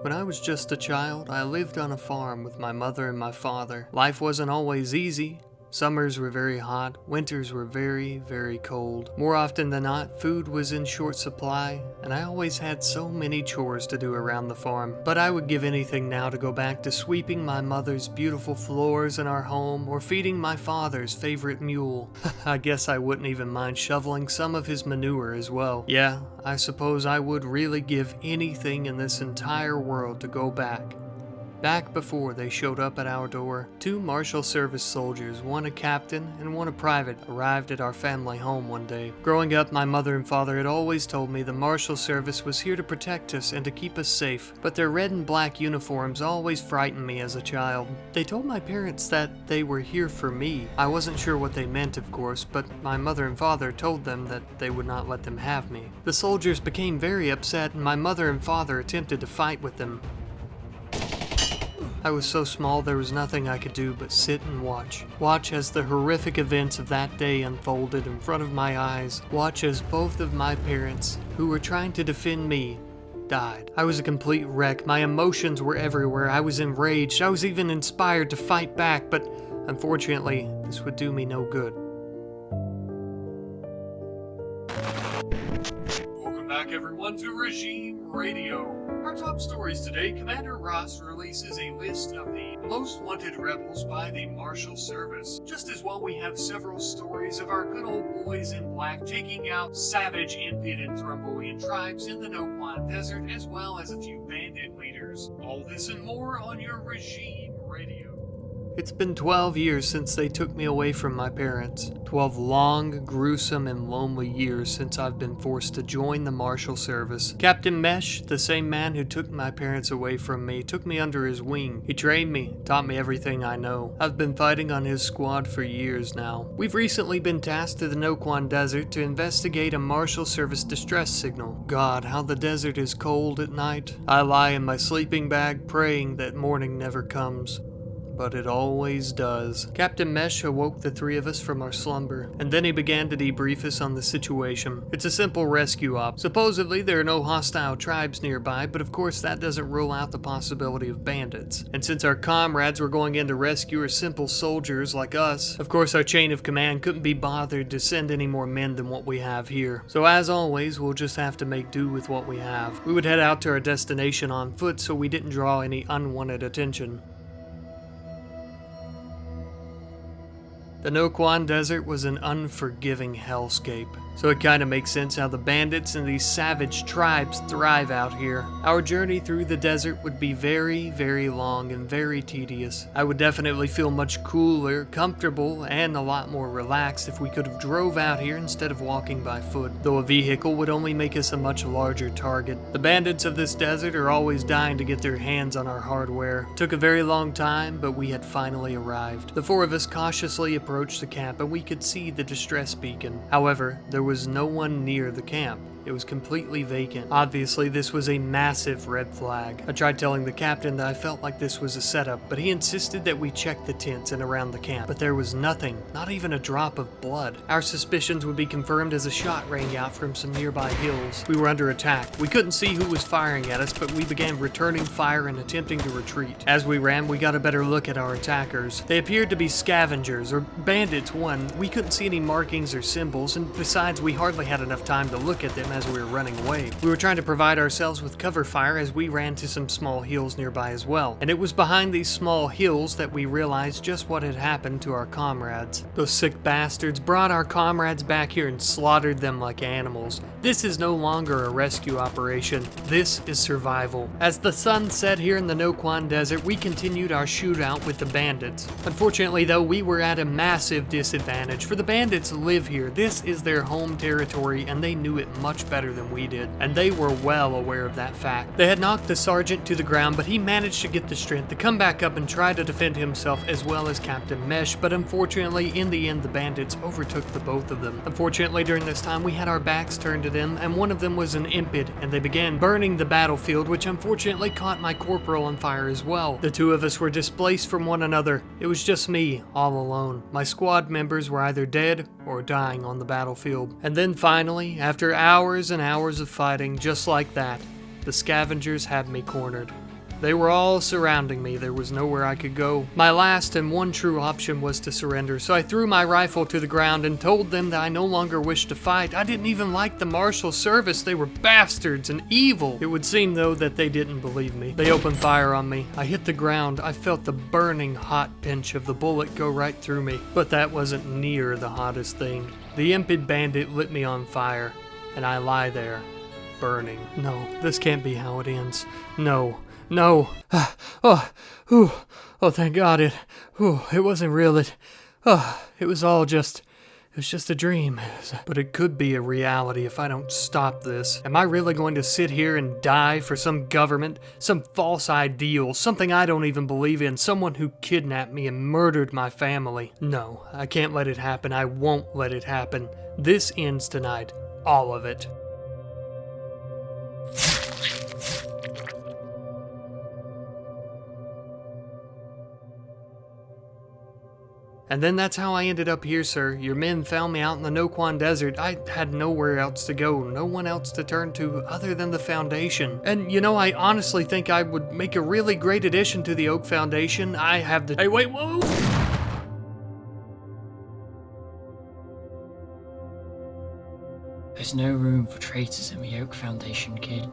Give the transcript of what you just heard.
When I was just a child, I lived on a farm with my mother and my father. Life wasn't always easy. Summers were very hot, winters were very, very cold. More often than not, food was in short supply, and I always had so many chores to do around the farm. But I would give anything now to go back to sweeping my mother's beautiful floors in our home, or feeding my father's favorite mule. I guess I wouldn't even mind shoveling some of his manure as well. Yeah, I suppose I would really give anything in this entire world to go back. Back before they showed up at our door, 2 Marshal Service soldiers, one a captain and one a private, arrived at our family home one day. Growing up, my mother and father had always told me the Marshal Service was here to protect us and to keep us safe, but their red and black uniforms always frightened me as a child. They told my parents that they were here for me. I wasn't sure what they meant, of course, but my mother and father told them that they would not let them have me. The soldiers became very upset, and my mother and father attempted to fight with them. I was so small there was nothing I could do but sit and watch. Watch as the horrific events of that day unfolded in front of my eyes. Watch as both of my parents, who were trying to defend me, died. I was a complete wreck. My emotions were everywhere. I was enraged. I was even inspired to fight back, but unfortunately, this would do me no good. Welcome back, everyone, to Regime Radio. Our top stories today: Commander Ross releases a list of the most wanted rebels by the Marshal Service. Just as well, we have several stories of our good old boys in black taking out savage Impid and Thrumbulian tribes in the Noquan Desert, as well as a few bandit leaders. All this and more on your Regime Radio. It's been 12 years since they took me away from my parents. 12 long, gruesome, and lonely years since I've been forced to join the Marshal Service. Captain Mesh, the same man who took my parents away from me, took me under his wing. He trained me, taught me everything I know. I've been fighting on his squad for years now. We've recently been tasked to the Noquan Desert to investigate a Marshal Service distress signal. God, how the desert is cold at night. I lie in my sleeping bag praying that morning never comes. But it always does. Captain Mesh awoke the 3 of us from our slumber, and then he began to debrief us on the situation. It's a simple rescue op. Supposedly there are no hostile tribes nearby, but of course that doesn't rule out the possibility of bandits. And since our comrades were going in to rescue are simple soldiers like us, of course our chain of command couldn't be bothered to send any more men than what we have here. So as always, we'll just have to make do with what we have. We would head out to our destination on foot so we didn't draw any unwanted attention. The Noquan Desert was an unforgiving hellscape, so it kinda makes sense how the bandits and these savage tribes thrive out here. Our journey through the desert would be very, very long and very tedious. I would definitely feel much cooler, comfortable, and a lot more relaxed if we could have drove out here instead of walking by foot, though a vehicle would only make us a much larger target. The bandits of this desert are always dying to get their hands on our hardware. It took a very long time, but we had finally arrived. The 4 of us cautiously approached the camp and we could see the distress beacon. However, there was no one near the camp. It was completely vacant. Obviously, this was a massive red flag. I tried telling the captain that I felt like this was a setup, but he insisted that we check the tents and around the camp. But there was nothing, not even a drop of blood. Our suspicions would be confirmed as a shot rang out from some nearby hills. We were under attack. We couldn't see who was firing at us, but we began returning fire and attempting to retreat. As we ran, we got a better look at our attackers. They appeared to be scavengers, or bandits one. We couldn't see any markings or symbols, and besides, we hardly had enough time to look at them as we were running away. We were trying to provide ourselves with cover fire as we ran to some small hills nearby as well. And it was behind these small hills that we realized just what had happened to our comrades. Those sick bastards brought our comrades back here and slaughtered them like animals. This is no longer a rescue operation. This is survival. As the sun set here in the Noquan Desert, we continued our shootout with the bandits. Unfortunately, though, we were at a massive disadvantage, for the bandits live here. This is their home territory, and they knew it much better than we did, and they were well aware of that fact. They had knocked the sergeant to the ground, but he managed to get the strength to come back up and try to defend himself as well as Captain Mesh, but unfortunately, in the end, the bandits overtook the both of them. Unfortunately, during this time, we had our backs turned to them, and one of them was an Impid, and they began burning the battlefield, which unfortunately caught my corporal on fire as well. The 2 of us were displaced from one another. It was just me, all alone. My squad members were either dead or dying on the battlefield. And then finally, after hours and hours of fighting just like that, the scavengers had me cornered. They were all surrounding me. There was nowhere I could go. My last and one true option was to surrender, so I threw my rifle to the ground and told them that I no longer wished to fight. I didn't even like the Marshal Service. They were bastards and evil. It would seem, though, that they didn't believe me. They opened fire on me. I hit the ground. I felt the burning hot pinch of the bullet go right through me. But that wasn't near the hottest thing. The impid bandit lit me on fire, and I lie there, burning. No, this can't be how it ends. No. No. Oh, thank God it wasn't real. It was all just, it was just a dream. But it could be a reality if I don't stop this. Am I really going to sit here and die for some government, some false ideal, something I don't even believe in, someone who kidnapped me and murdered my family? No, I can't let it happen. I won't let it happen. This ends tonight. All of it. And then that's how I ended up here, sir. Your men found me out in the Noquan Desert. I had nowhere else to go, no one else to turn to other than the Foundation. And you know, I honestly think I would make a really great addition to the Oak Foundation. I have the— Hey, wait, whoa! There's no room for traitors in the Oak Foundation, kid.